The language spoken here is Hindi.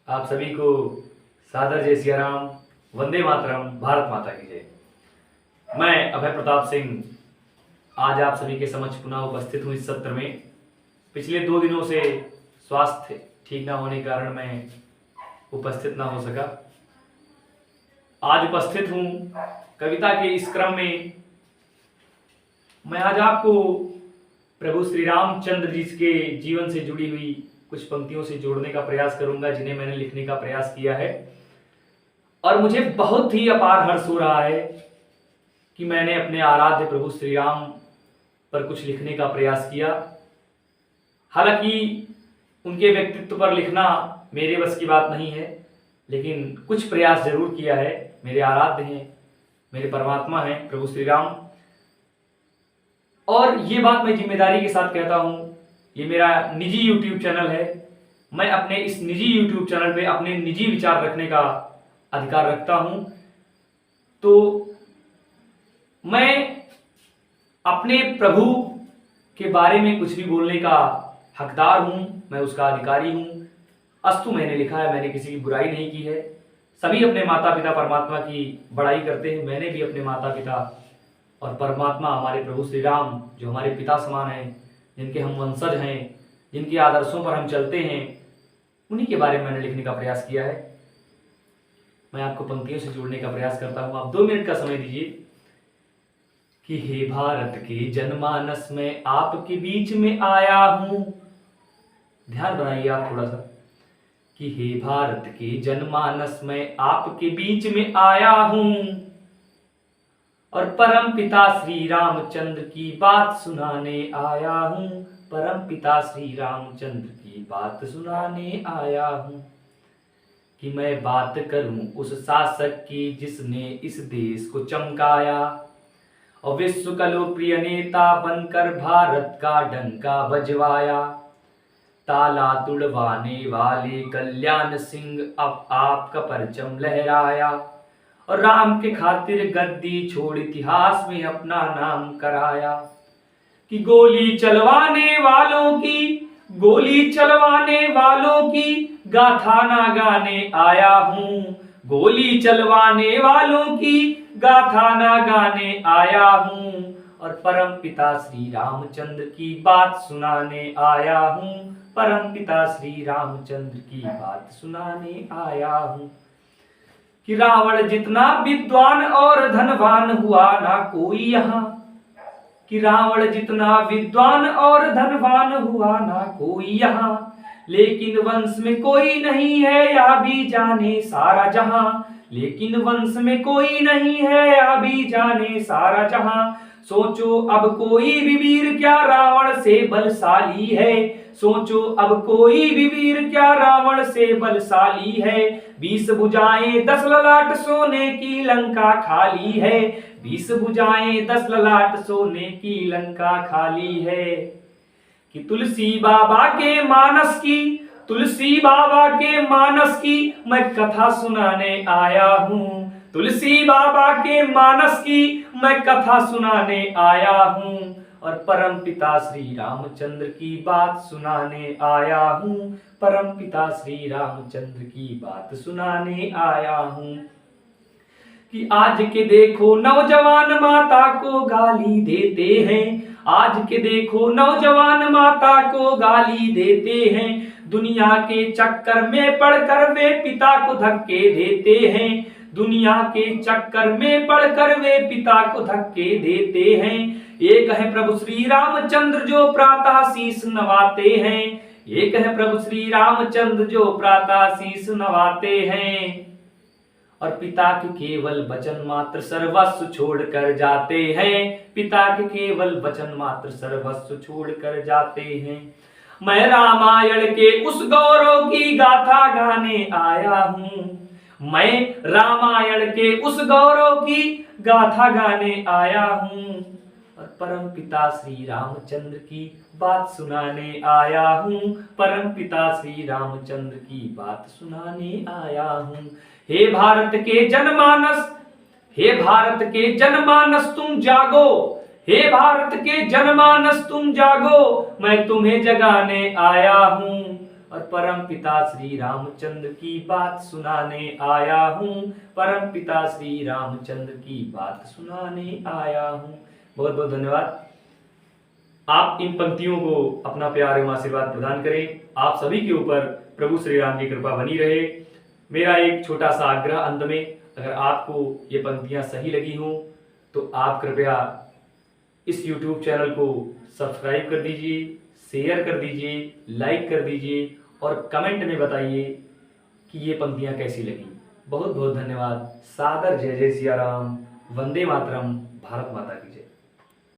आप सभी को सादर जय सिया राम, वंदे मातरम, भारत माता की जय। मैं अभय प्रताप सिंह आज आप सभी के समक्ष पुनः उपस्थित हूँ इस सत्र में। पिछले 2 दिनों से स्वास्थ्य ठीक ना होने के कारण मैं उपस्थित ना हो सका। आज उपस्थित हूँ कविता के इस क्रम में। मैं आज आपको प्रभु श्री रामचंद्र जी के जीवन से जुड़ी हुई कुछ पंक्तियों से जोड़ने का प्रयास करूंगा, जिन्हें मैंने लिखने का प्रयास किया है। और मुझे बहुत ही अपार हर्ष हो रहा है कि मैंने अपने आराध्य प्रभु श्री राम पर कुछ लिखने का प्रयास किया। हालांकि उनके व्यक्तित्व पर लिखना मेरे बस की बात नहीं है, लेकिन कुछ प्रयास जरूर किया है। मेरे आराध्य हैं, मेरे परमात्मा हैं प्रभु श्री राम। और ये बात मैं जिम्मेदारी के साथ कहता हूँ, ये मेरा निजी YouTube चैनल है। मैं अपने इस निजी YouTube चैनल पे अपने निजी विचार रखने का अधिकार रखता हूँ। तो मैं अपने प्रभु के बारे में कुछ भी बोलने का हकदार हूँ, मैं उसका अधिकारी हूँ। अस्तु मैंने लिखा है, मैंने किसी की बुराई नहीं की है। सभी अपने माता पिता परमात्मा की बड़ाई करते हैं। मैंने भी अपने माता पिता और परमात्मा हमारे प्रभु श्री राम, जो हमारे पिता समान हैं, जिनके हम वंशज हैं, जिनके आदर्शों पर हम चलते हैं, उन्हीं के बारे में मैंने लिखने का प्रयास किया है। मैं आपको पंक्तियों से जोड़ने का प्रयास करता हूं। आप 2 मिनट का समय दीजिए कि हे भारत के जनमानस में आपके बीच में आया हूं। ध्यान बनाइए आप थोड़ा सा कि हे भारत के जनमानस में आपके बीच में आया हूं और परम पिता श्री रामचंद्र की बात सुनाने आया हूँ। परम पिता श्री रामचंद्र की बात सुनाने आया हूँ कि मैं बात करूं उस शासक की जिसने इस देश को चमकाया और विश्व का लोकप्रिय नेता बनकर भारत का डंका बजवाया। ताला तुड़वाने वाले कल्याण सिंह अब आपका परचम लहराया और राम के खातिर गद्दी छोड़ इतिहास में अपना नाम कराया। कि गोली चलवाने वालों की गाथा ना गाने आया हूँ। गोली चलवाने वालों की गाथा ना गाने आया हूँ और परम पिता श्री रामचंद्र की बात सुनाने आया हूँ। परम पिता श्री रामचंद्र की बात सुनाने आया हूँ कि रावण जितना विद्वान और धनवान हुआ ना कोई यहाँ। कि रावण जितना विद्वान और धनवान हुआ ना कोई यहाँ, लेकिन वंश में कोई नहीं है या भी जाने सारा जहां। लेकिन वंश में कोई नहीं है या भी जाने सारा जहां। सोचो अब कोई भी वीर क्या रावण से बलशाली है। सोचो अब कोई भी वीर क्या रावण से बलशाली है। 20 भुजाएं 10 ललाट सोने की लंका खाली है। 20 भुजाएं 10 ललाट सोने की लंका खाली है। कि तुलसी बाबा के मानस की मैं कथा सुनाने आया हूँ। तुलसी बाबा के मानस की मैं कथा सुनाने आया हूँ और परम पिता श्री रामचंद्र की बात सुनाने आया हूँ। परम पिता श्री रामचंद्र की बात सुनाने आया हूँ कि आज के देखो नौजवान माता को गाली देते हैं। आज के देखो नौजवान माता को गाली देते हैं। दुनिया के चक्कर में पड़कर वे पिता को धक्के देते हैं। दुनिया के चक्कर में पड़कर वे पिता को धक्के देते हैं। एक है प्रभु श्री रामचंद्र जो प्रातः शीश नवाते हैं। एक है प्रभु श्री रामचंद्र जो प्रातः शीश नवाते हैं और पिता के केवल वचन मात्र सर्वस्व छोड़कर जाते हैं। पिता के केवल वचन मात्र सर्वस्व छोड़कर जाते हैं। मैं रामायण के उस गौरव की गाथा गाने आया हूँ। मैं रामायण के उस गौरव की गाथा गाने आया हूँ और परम पिता श्री रामचंद्र की बात सुनाने आया हूँ। परम पिता श्री रामचंद्र की बात सुनाने आया हूँ। हे भारत के जनमानस तुम जागो। हे भारत के जनमानस तुम जागो, मैं तुम्हें जगाने आया हूँ। और परम पिता श्री रामचंद्र की बात सुनाने आया हूँ, परम पिता श्री रामचंद्र की बात सुनाने आया हूँ। बहुत बहुत धन्यवाद। आप इन पंक्तियों को अपना प्यार एवं आशीर्वाद प्रदान करें। आप सभी के ऊपर प्रभु श्री राम की कृपा बनी रहे। मेरा एक छोटा सा आग्रह अंत में, अगर आपको ये पंक्तियां सही लगी हों तो आप कृपया इस YouTube चैनल को सब्सक्राइब कर दीजिए, शेयर कर दीजिए, लाइक कर दीजिए और कमेंट में बताइए कि ये पंक्तियां कैसी लगी। बहुत बहुत धन्यवाद। सादर जय जय सिया राम। वंदे मातरम। भारत माता की।